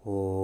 Om.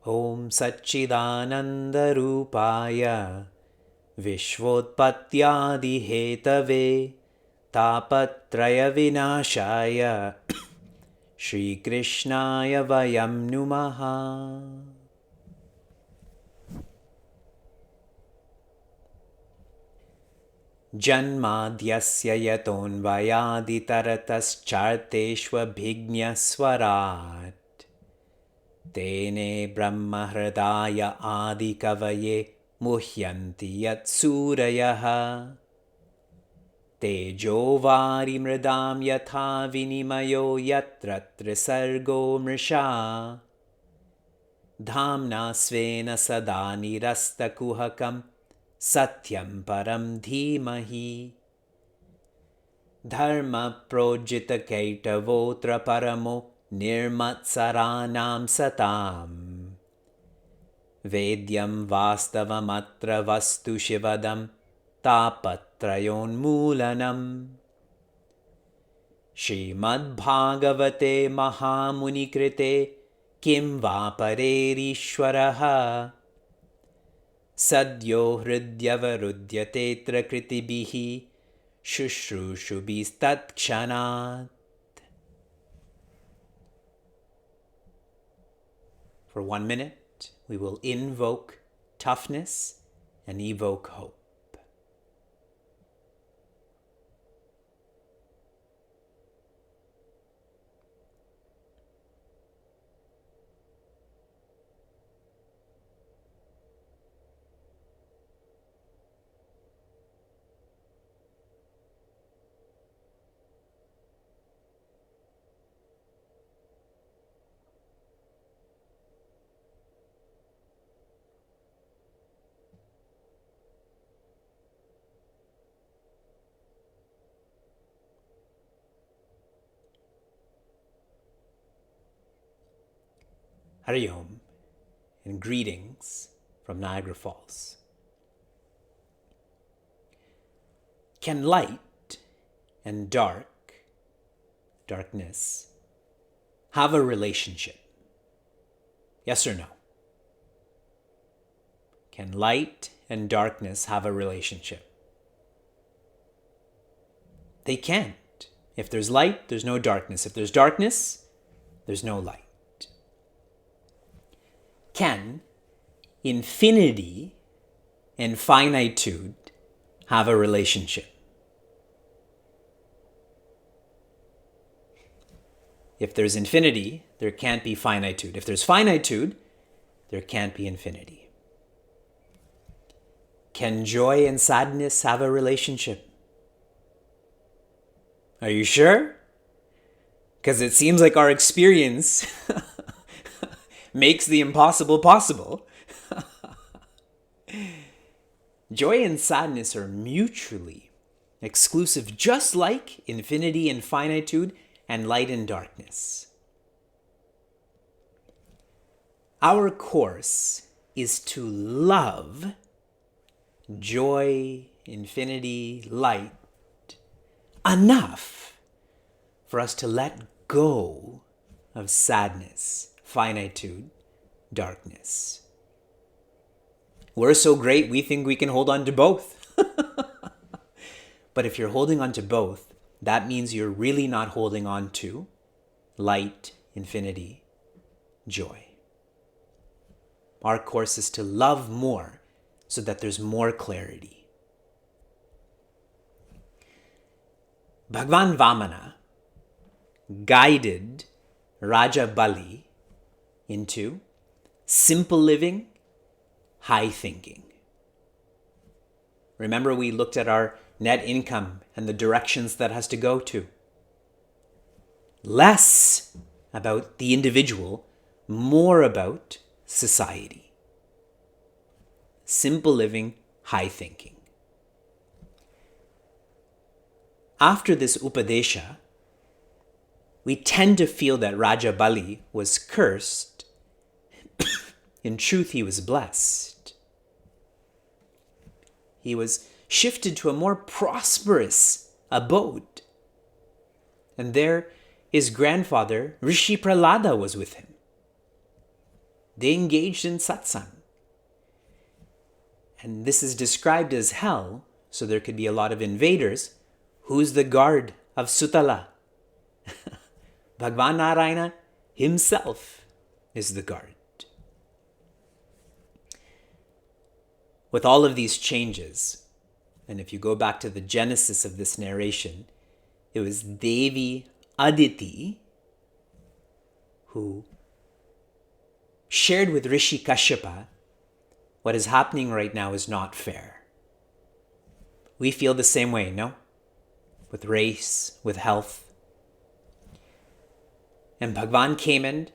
Om Satchidananda Vishvotpatyadihetave Tapatraya Vinashaya Shri Krishnaya Vayam Numaha. Janmadhyasya yatonvayaditarataschaarteshvabhignaswarat Tene Brahmahridaya Adikavaye Muhyanti Yatsuryaha Tejovari Mridam Yatha Vinimayo Yatra Trisargo Mrisha Dhamna Svena Sada Nirasta Kuhakam Satyam Param Dhimahi Dharma Projita Kaitavotra Paramo Nirmatsaranam Satam Vedyam Vastavamatra Vastu Shivadam Tapatrayon Moolanam Srimad Bhagavate Mahamuni Krite Kim Vaparerishwaraha Sadyo Hridyavarudyate Kritibihi Shushrushubistat Kshanat. For 1 minute, we will invoke toughness and evoke hope. Hari Om and greetings from Niagara Falls. Can light and darkness, have a relationship? Yes or no? Can light and darkness have a relationship? They can't. If there's light, there's no darkness. If there's darkness, there's no light. Can infinity and finitude have a relationship? If there's infinity, there can't be finitude. If there's finitude, there can't be infinity. Can joy and sadness have a relationship? Are you sure? Because it seems like our experience makes the impossible possible. Joy and sadness are mutually exclusive, just like infinity and finitude and light and darkness. Our course is to love joy, infinity, light enough for us to let go of sadness, finitude, darkness. We're so great, we think we can hold on to both. But if you're holding on to both, that means you're really not holding on to light, infinity, joy. Our course is to love more so that there's more clarity. Bhagwan Vamana guided Raja Bali into simple living, high thinking. Remember, we looked at our net income and the directions that has to go to. Less about the individual, more about society. Simple living, high thinking. After this Upadesha, we tend to feel that Raja Bali was cursed. In truth, he was blessed. He was shifted to a more prosperous abode. And there, his grandfather, Rishi Prahlada, was with him. They engaged in satsang. And this is described as hell, so there could be a lot of invaders. Who's the guard of Sutala? Bhagwan Narayana himself is the guard. With all of these changes, and if you go back to the genesis of this narration, it was Devi Aditi who shared with Rishi Kashyapa, what is happening right now is not fair. We feel the same way, no? With race, with health. And Bhagwan came in,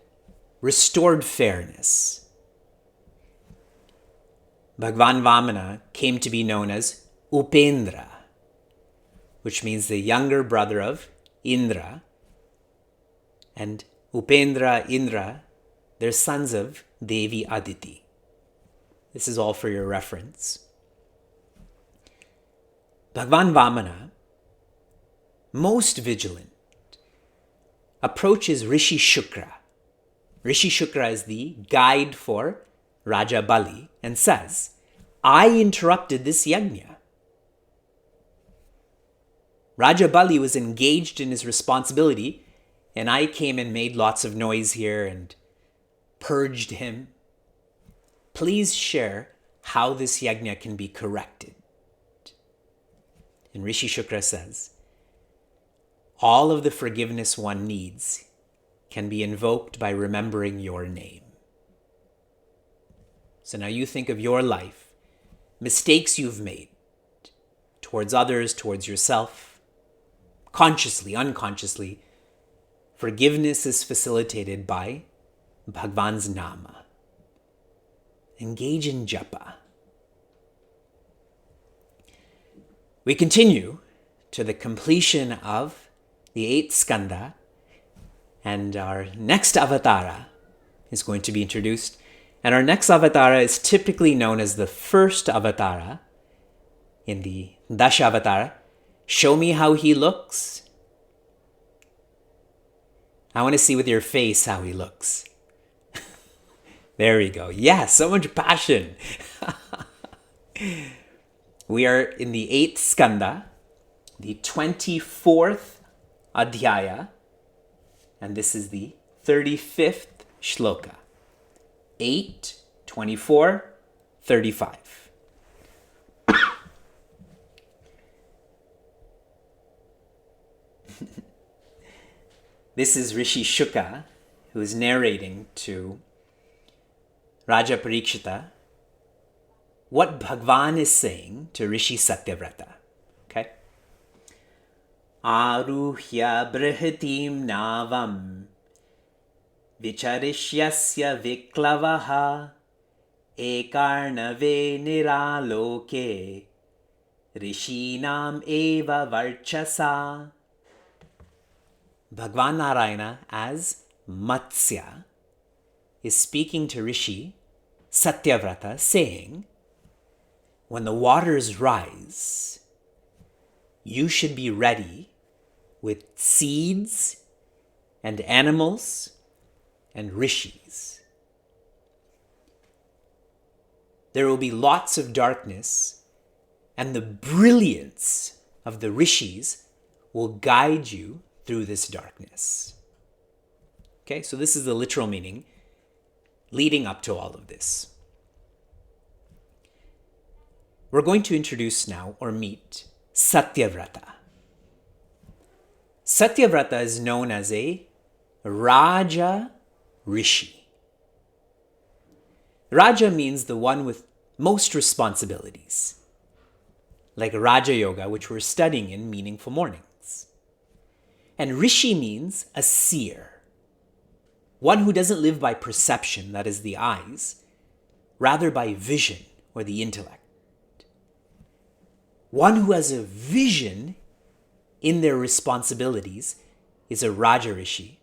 restored fairness. Bhagwan Vamana came to be known as Upendra, which means the younger brother of Indra. And Upendra, Indra, they're sons of Devi Aditi. This is all for your reference. Bhagwan Vamana, most vigilant, approaches Rishi Shukra. Rishi Shukra is the guide for Raja Bali and says, I interrupted this yajna. Raja Bali was engaged in his responsibility, and I came and made lots of noise here and purged him. Please share how this yajna can be corrected. And Rishi Shukra says, all of the forgiveness one needs can be invoked by remembering your name. So now you think of your life, mistakes you've made towards others, towards yourself, consciously, unconsciously. Forgiveness is facilitated by Bhagwan's Nama. Engage in japa. We continue to the completion of the 8th skanda, and our next avatara is going to be introduced. And our next avatara is typically known as the first avatara in the Dashavatara. Show me how he looks. I want to see with your face how he looks. There we go. Yes, so much passion. We are in the 8th skanda, the 24th adhyaya, and this is the 35th shloka. 8, 24, 35. This is Rishi Shuka, who is narrating to Raja Parikshita what Bhagwan is saying to Rishi Satyavrata. Okay? Aruhya brihatim navam vicharishyasya viklavaha ekarnave niraloke rishinam eva varchasa. Bhagwan Narayana as Matsya is speaking to Rishi Satyavrata, saying, when the waters rise, you should be ready with seeds and animals and rishis. There will be lots of darkness, and the brilliance of the rishis will guide you through this darkness. Okay, so this is the literal meaning leading up to all of this. We're going to introduce now or meet Satyavrata. Satyavrata is known as a Raja Rishi. Raja means the one with most responsibilities, like Raja Yoga, which we're studying in Meaningful Mornings. And Rishi means a seer, one who doesn't live by perception, that is the eyes, rather by vision or the intellect. One who has a vision in their responsibilities is a Raja Rishi.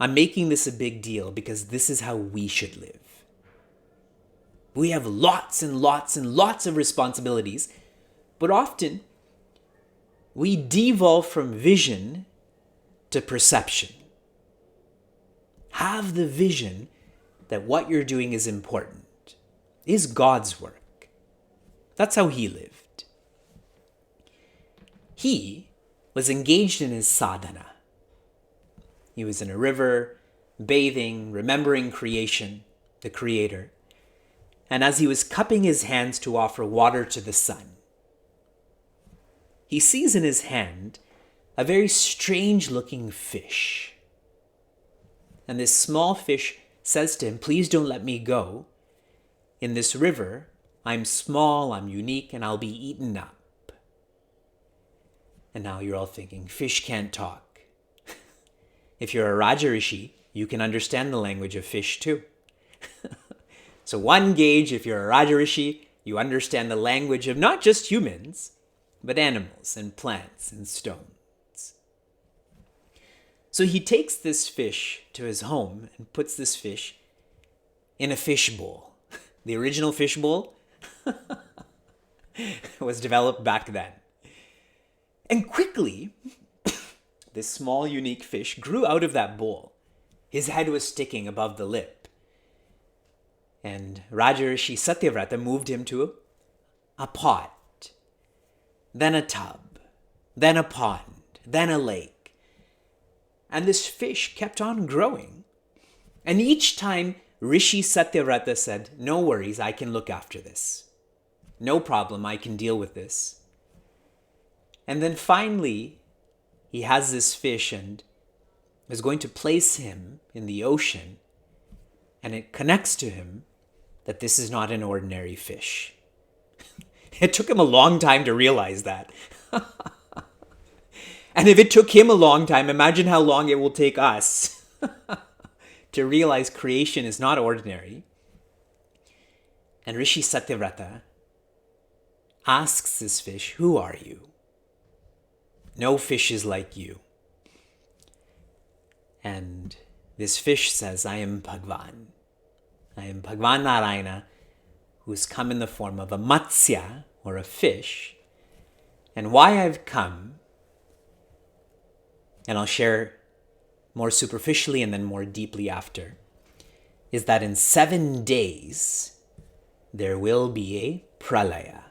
I'm making this a big deal because this is how we should live. We have lots and lots and lots of responsibilities, but often we devolve from vision to perception. Have the vision that what you're doing is important, is God's work. That's how he lived. He was engaged in his sadhana. He was in a river, bathing, remembering creation, the Creator. And as he was cupping his hands to offer water to the sun, he sees in his hand a very strange-looking fish. And this small fish says to him, "Please don't let me go. In this river, I'm small, I'm unique, and I'll be eaten up." And now you're all thinking, fish can't talk. If you're a Raja Rishi, you can understand the language of fish too. So one gauge, if you're a Raja Rishi, you understand the language of not just humans, but animals and plants and stones. So he takes this fish to his home and puts this fish in a fish bowl. The original fish bowl was developed back then. And quickly, this small, unique fish grew out of that bowl. His head was sticking above the lip. And Raja Rishi Satyavrata moved him to a pot, then a tub, then a pond, then a lake. And this fish kept on growing. And each time Rishi Satyavrata said, "No worries, I can look after this. No problem, I can deal with this." And then finally, he has this fish and is going to place him in the ocean, and it connects to him that this is not an ordinary fish. It took him a long time to realize that. And if it took him a long time, imagine how long it will take us to realize creation is not ordinary. And Rishi Satyavrata asks this fish, "Who are you?" "No fish is like you." And this fish says, "I am Bhagwan. I am Bhagwan Narayana, who has come in the form of a matsya, or a fish. And why I've come," and I'll share more superficially and then more deeply after, "is that in 7 days, there will be a pralaya."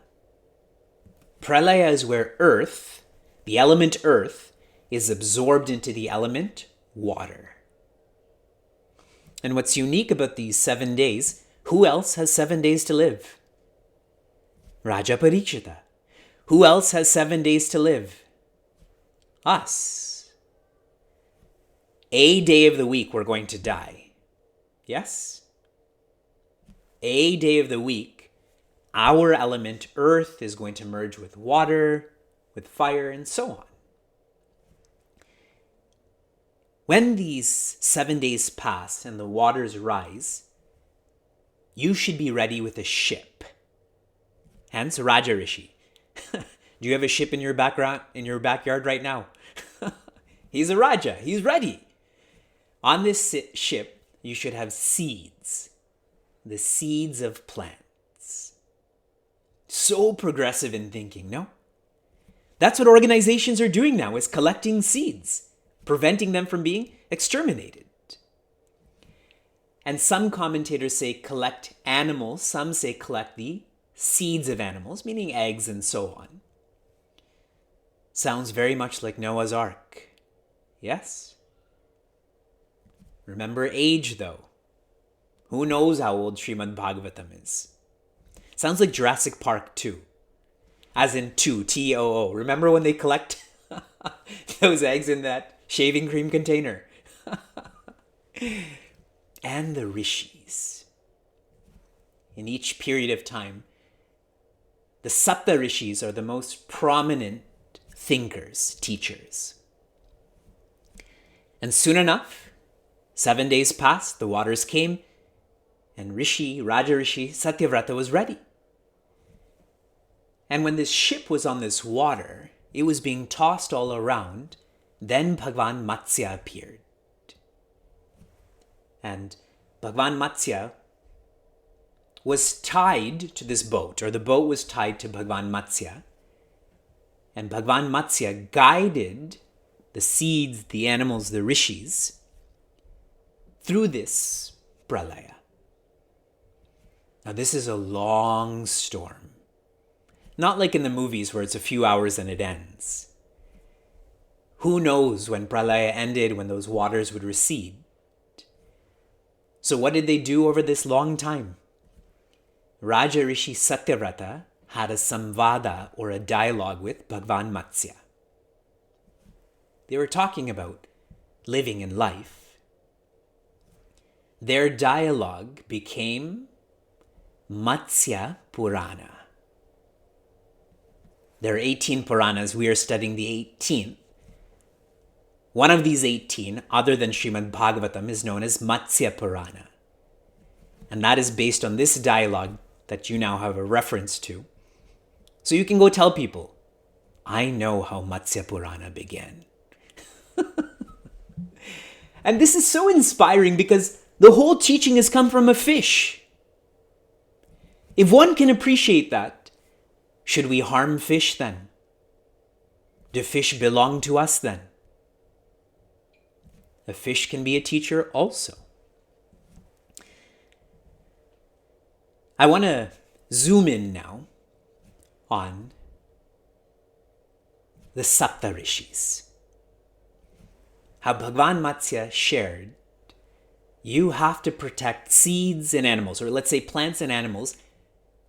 Pralaya is where earth, the element earth, is absorbed into the element water. And what's unique about these 7 days, who else has 7 days to live? Raja Parikshita. Who else has 7 days to live? Us. A day of the week we're going to die. Yes? A day of the week, our element earth is going to merge with water, with fire, and so on. When these 7 days pass and the waters rise, you should be ready with a ship. Hence, Raja Rishi. Do you have a ship in your backyard right now? He's a Raja. He's ready. On this ship, you should have seeds. The seeds of plants. So progressive in thinking, no? That's what organizations are doing now, is collecting seeds, preventing them from being exterminated. And some commentators say collect animals, some say collect the seeds of animals, meaning eggs and so on. Sounds very much like Noah's Ark. Yes? Remember age, though. Who knows how old Srimad Bhagavatam is? Sounds like Jurassic Park 2. As in 2, T-O-O. Remember when they collect Those eggs in that shaving cream container. And the rishis. In each period of time, the Sapta rishis are the most prominent thinkers, teachers. And soon enough, 7 days passed, the waters came, and Raja Rishi Satyavrata was ready. And when this ship was on this water, it was being tossed all around, then Bhagwan Matsya appeared. And Bhagwan Matsya was tied to this boat, or the boat was tied to Bhagwan Matsya. And Bhagwan Matsya guided the seeds, the animals, the rishis through this pralaya. Now this is a long storm. Not like in the movies where it's a few hours and it ends. Who knows when pralaya ended, when those waters would recede? So what did they do over this long time? Raja Rishi Satyavrata had a samvada, or a dialogue, with Bhagwan Matsya. They were talking about living in life. Their dialogue became Matsya Purana. There are 18 Puranas. We are studying the 18th. One of these 18, other than Srimad Bhagavatam, is known as Matsya Purana. And that is based on this dialogue that you now have a reference to. So you can go tell people, I know how Matsya Purana began. And this is so inspiring because the whole teaching has come from a fish. If one can appreciate that, should we harm fish then? Do fish belong to us then? A fish can be a teacher also. I want to zoom in now on the Sapta Rishis. How Bhagwan Matsya shared, you have to protect seeds and animals, or let's say plants and animals,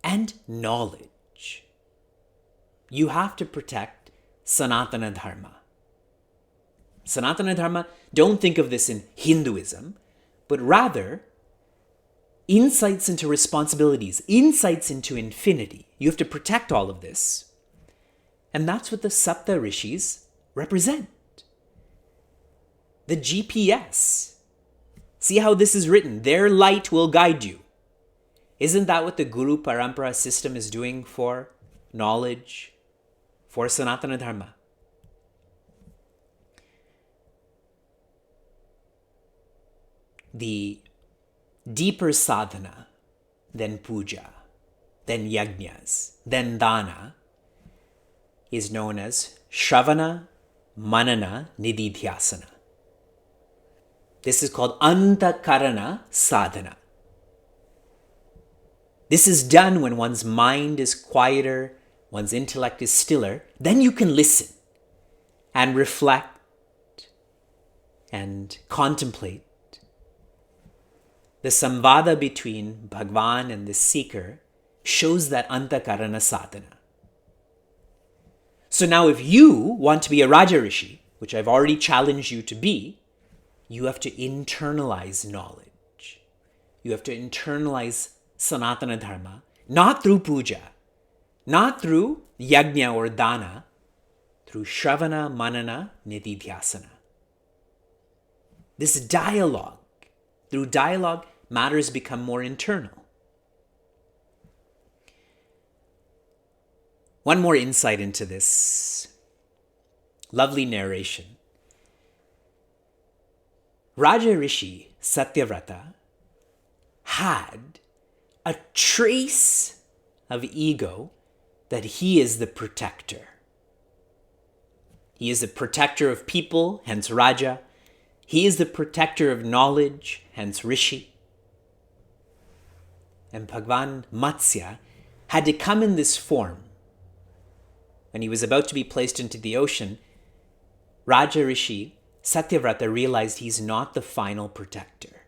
and knowledge. You have to protect Sanatana Dharma. Sanatana Dharma, don't think of this in Hinduism, but rather insights into responsibilities, insights into infinity. You have to protect all of this. And that's what the Sapta Rishis represent. The GPS. See how this is written. Their light will guide you. Isn't that what the Guru Parampara system is doing for knowledge, for Sanatana Dharma? The deeper sadhana than puja, than yajnas, than dana is known as Shravana, Manana, Nididhyasana. This is called Antakarana Sadhana. This is done when one's mind is quieter, one's intellect is stiller. Then you can listen and reflect and contemplate. The samvada between Bhagwan and the seeker shows that Antakarana Sadhana. So now if you want to be a Raja Rishi, which I've already challenged you to be, you have to internalize knowledge. You have to internalize Sanatana Dharma, not through puja, not through yajna or dana, through Shravana, Manana, Nididhyasana. This dialogue, through dialogue, matters become more internal. One more insight into this lovely narration. Raja Rishi Satyavrata had a trace of ego that he is the protector. He is the protector of people, hence Raja. He is the protector of knowledge, hence Rishi. And Bhagwan Matsya had to come in this form. When he was about to be placed into the ocean, Raja Rishi Satyavrata realized he's not the final protector.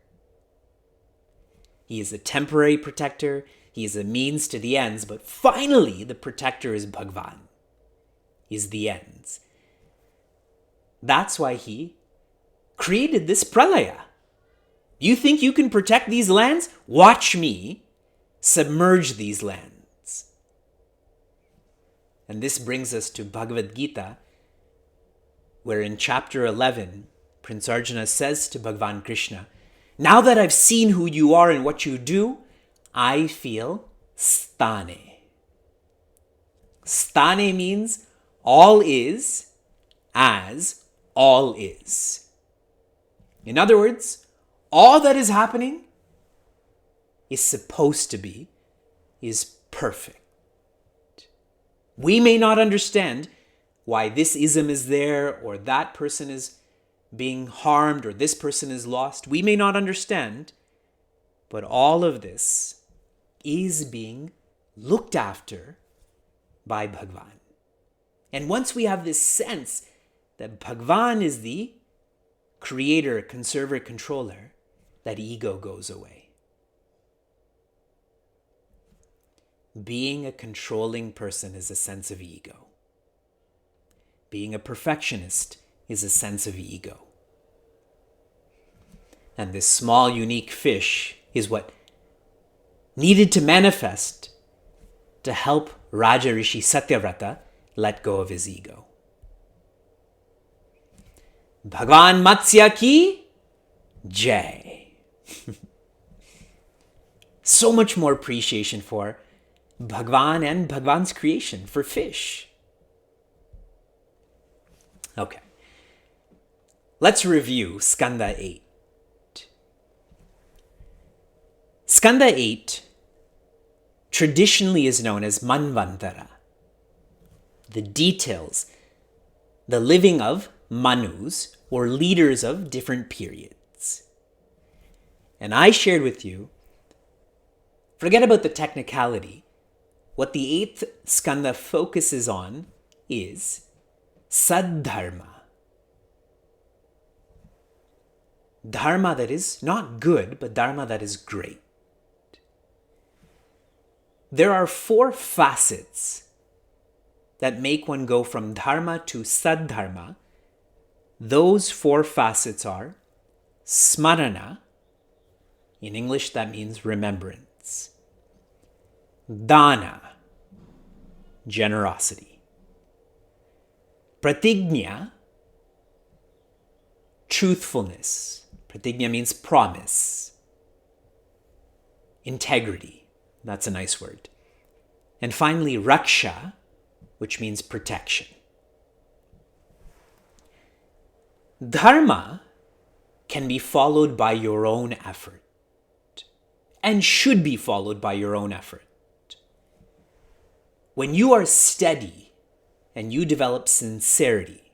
He is a temporary protector, he is a means to the ends, but finally the protector is Bhagwan. He is the ends. That's why he created this pralaya. You think you can protect these lands? Watch me submerge these lands. And this brings us to Bhagavad Gita, where in chapter 11, Prince Arjuna says to Bhagavan Krishna, now that I've seen who you are and what you do, I feel sthane. Sthane means all is as all is. In other words, all that is happening is supposed to be, is perfect. We may not understand why this ism is there, or that person is being harmed, or this person is lost. We may not understand, but all of this is being looked after by Bhagavan. And once we have this sense that Bhagavan is the creator, conserver, controller, that ego goes away. Being a controlling person is a sense of ego. Being a perfectionist is a sense of ego. And this small, unique fish is what needed to manifest to help Raja Rishi Satyavrata let go of his ego. Bhagwan Matsya ki jai. So much more appreciation for Bhagwan and Bhagwan's creation, for fish. Okay. Let's review Skanda 8. Skanda 8 traditionally is known as Manvantara. The details, the living of Manus, or leaders of different periods. And I shared with you, forget about the technicality, what the 8th skanda focuses on is Saddharma. Dharma that is not good, but dharma that is great. There are 4 facets that make one go from dharma to saddharma. Those 4 facets are smarana. In English, that means remembrance. Dana, generosity. Pratignya, truthfulness. Pratignya means promise. Integrity, that's a nice word. And finally, raksha, which means protection. Dharma can be followed by your own effort and should be followed by your own effort. When you are steady and you develop sincerity,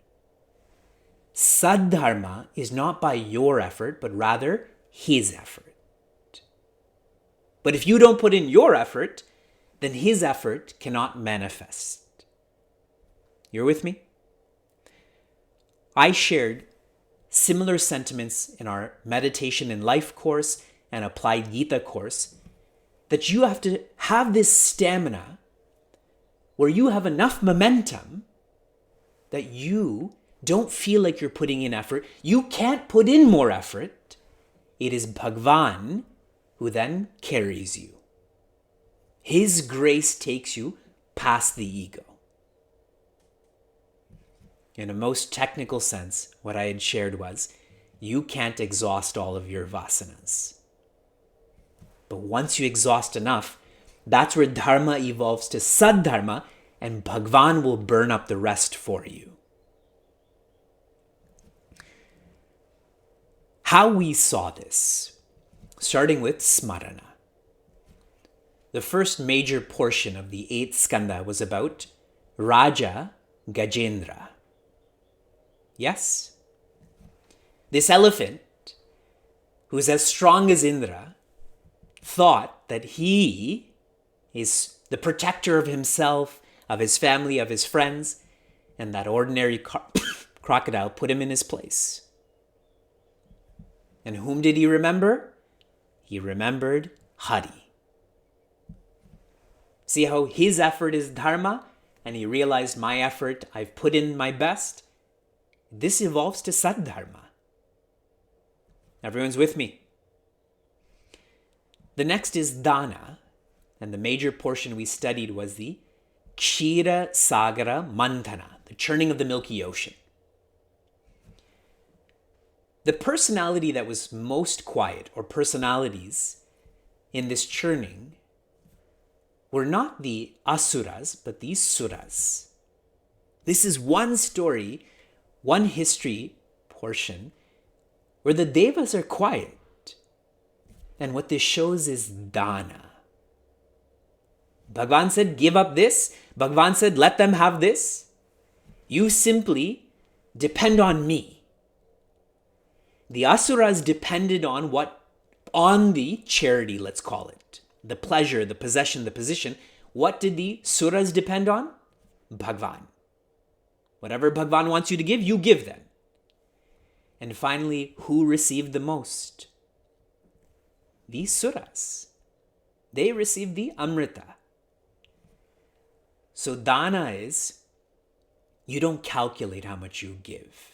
Saddharma is not by your effort, but rather his effort. But if you don't put in your effort, then his effort cannot manifest. You're with me? I shared similar sentiments in our Meditation in Life course and Applied Gita course, that you have to have this stamina where you have enough momentum that you don't feel like you're putting in effort. You can't put in more effort. It is Bhagavan who then carries you. His grace takes you past the ego. In a most technical sense, what I had shared was, you can't exhaust all of your vasanas. But once you exhaust enough, that's where dharma evolves to saddharma, and Bhagavan will burn up the rest for you. How we saw this, starting with smarana. The first major portion of the 8th skanda was about Raja Gajendra. Yes? This elephant, who's as strong as Indra, thought that he is the protector of himself, of his family, of his friends, and that ordinary crocodile put him in his place. And whom did he remember? He remembered Hari. See how his effort is dharma, and he realized my effort, I've put in my best. this evolves to Saddharma. Everyone's with me? The next is Dana, and the major portion we studied was the Kshira Sagara Mantana, the churning of the Milky Ocean. The personality that was most quiet, or personalities, in this churning were not the asuras, but the suras. This is one story, one history portion, where the devas are quiet. And what this shows is dana. Bhagavan said, give up this. Bhagavan said, let them have this. You simply depend on me. The asuras depended on the charity, let's call it. The pleasure, the possession, the position. What did the suras depend on? Bhagavan. Whatever Bhagavan wants you to give, you give them. And finally, who received the most? The suras. They received the amrita. So dana is, you don't calculate how much you give.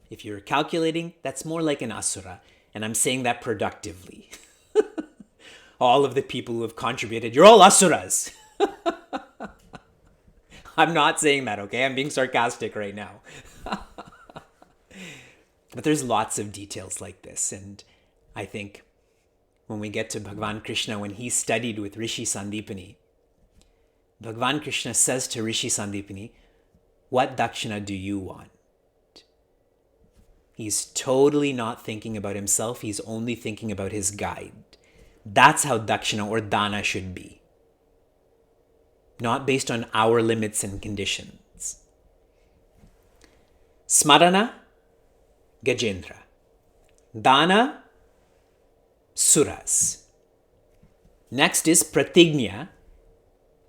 If you're calculating, that's more like an asura. And I'm saying that productively. All of the people who have contributed, you're all asuras. I'm not saying that, okay? I'm being sarcastic right now. But there's lots of details like this. And I think when we get to Bhagavan Krishna, when he studied with Rishi Sandipani, Bhagavan Krishna says to Rishi Sandipani, what dakshina do you want? He's totally not thinking about himself. He's only thinking about his guide. That's how dakshina or dana should be. Not based on our limits and conditions. Smarana, Gajendra. Dana, suras. Next is pratignya,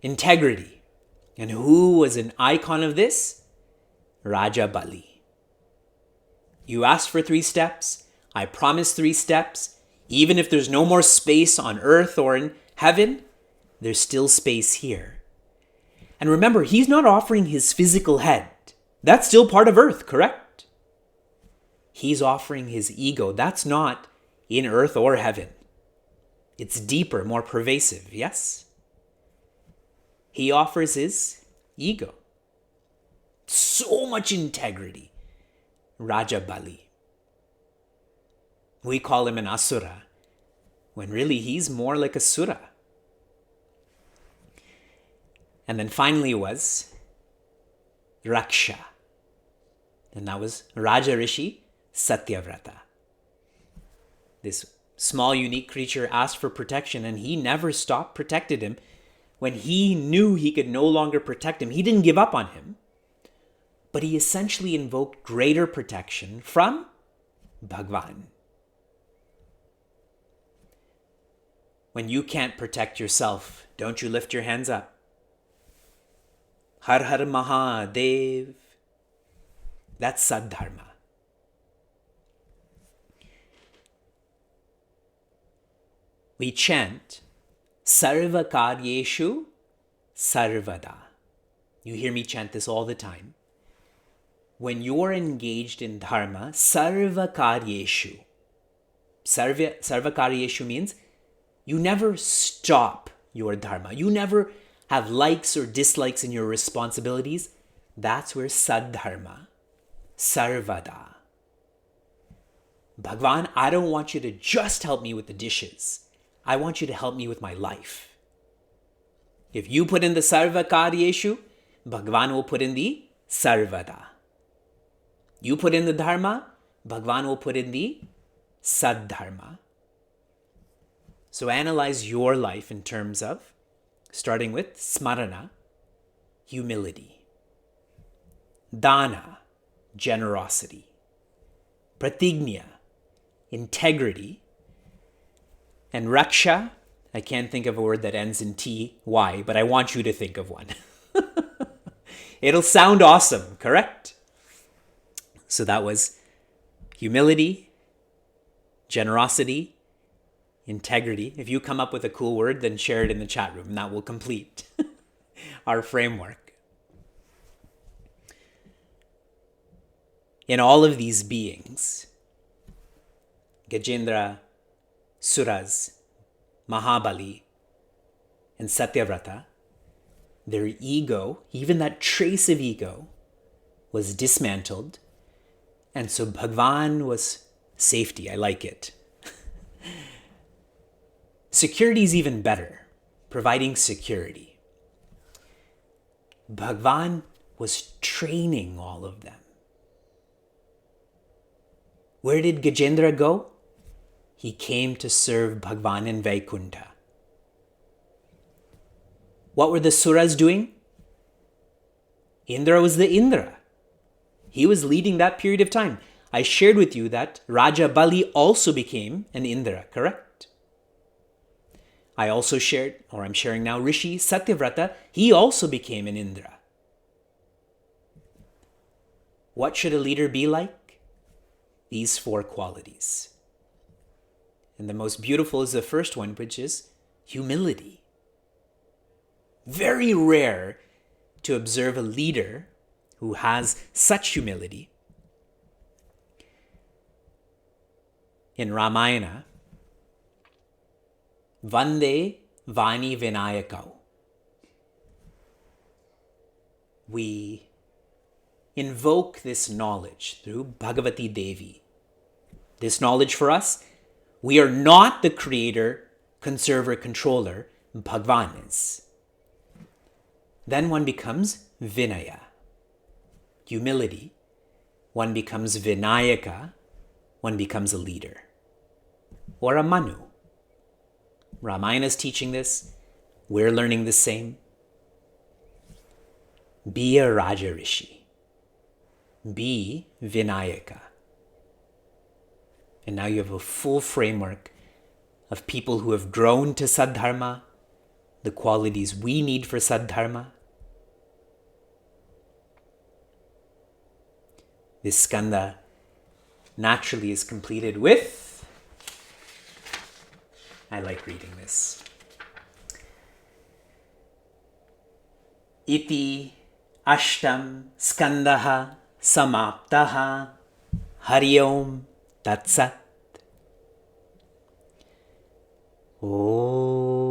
integrity. And who was an icon of this? Raja Bali. You asked for 3 steps. I promised 3 steps. Even if there's no more space on earth or in heaven, there's still space here. And remember, he's not offering his physical head. That's still part of earth, correct? He's offering his ego. That's not in earth or heaven. It's deeper, more pervasive, yes? He offers his ego. So much integrity. Raja Bali. We call him an asura, when really he's more like a sura. And then finally was Raksha. And that was Raja Rishi Satyavrata. This small, unique creature asked for protection, and he never stopped, protected him. When he knew he could no longer protect him, he didn't give up on him. But he essentially invoked greater protection from Bhagavan. When you can't protect yourself, don't you lift your hands up? Har Har Mahadev. That's Saddharma. We chant Sarva Karyeshu Sarvada. You hear me chant this all the time. When you're engaged in dharma, sarva karyeshu. Sarva karyeshu means you never stop your dharma. You never have likes or dislikes in your responsibilities. That's where saddharma, sarvada. Bhagavan, I don't want you to just help me with the dishes. I want you to help me with my life. If you put in the sarva karyeshu, Bhagavan will put in the sarvada. You put in the dharma, Bhagavan will put in the saddharma. So analyze your life in terms of, starting with smarana, humility. Dana, generosity. Pratignya, integrity. And raksha, I can't think of a word that ends in T-Y, but I want you to think of one. It'll sound awesome, correct? So that was humility, generosity, integrity. If you come up with a cool word, then share it in the chat room, and that will complete our framework. in all of these beings, Gajendra, Suras, Mahabali, and Satyavrata, their ego, even that trace of ego, was dismantled. And so Bhagwan was safety. I like it. Security is even better, providing security. Bhagwan was training all of them. Where did Gajendra go? He came to serve Bhagwan in Vaikuntha. What were the Suras doing? Indra was the Indra. He was leading that period of time. I shared with you that Raja Bali also became an Indra, correct? I also shared, or I'm sharing now, Rishi Satyavrata, he also became an Indra. What should a leader be like? These 4 qualities. And the most beautiful is the first one, which is humility. Very rare to observe a leader who has such humility. In Ramayana, Vande Vani Vinayakau. We invoke this knowledge through Bhagavati Devi. This knowledge for us, we are not the creator, conserver, controller, Bhagwan is. Then one becomes Vinaya, humility. One becomes Vinayaka, one becomes a leader. Or a Manu. Ramayana is teaching this. We're learning the same. Be a Raja Rishi. Be Vinayaka. And now you have a full framework of people who have grown to Saddharma, the qualities we need for Saddharma. This skanda naturally is completed with, I like reading this. Iti ashtam skandaha samaptaha Hari Om Tat Sat. Om.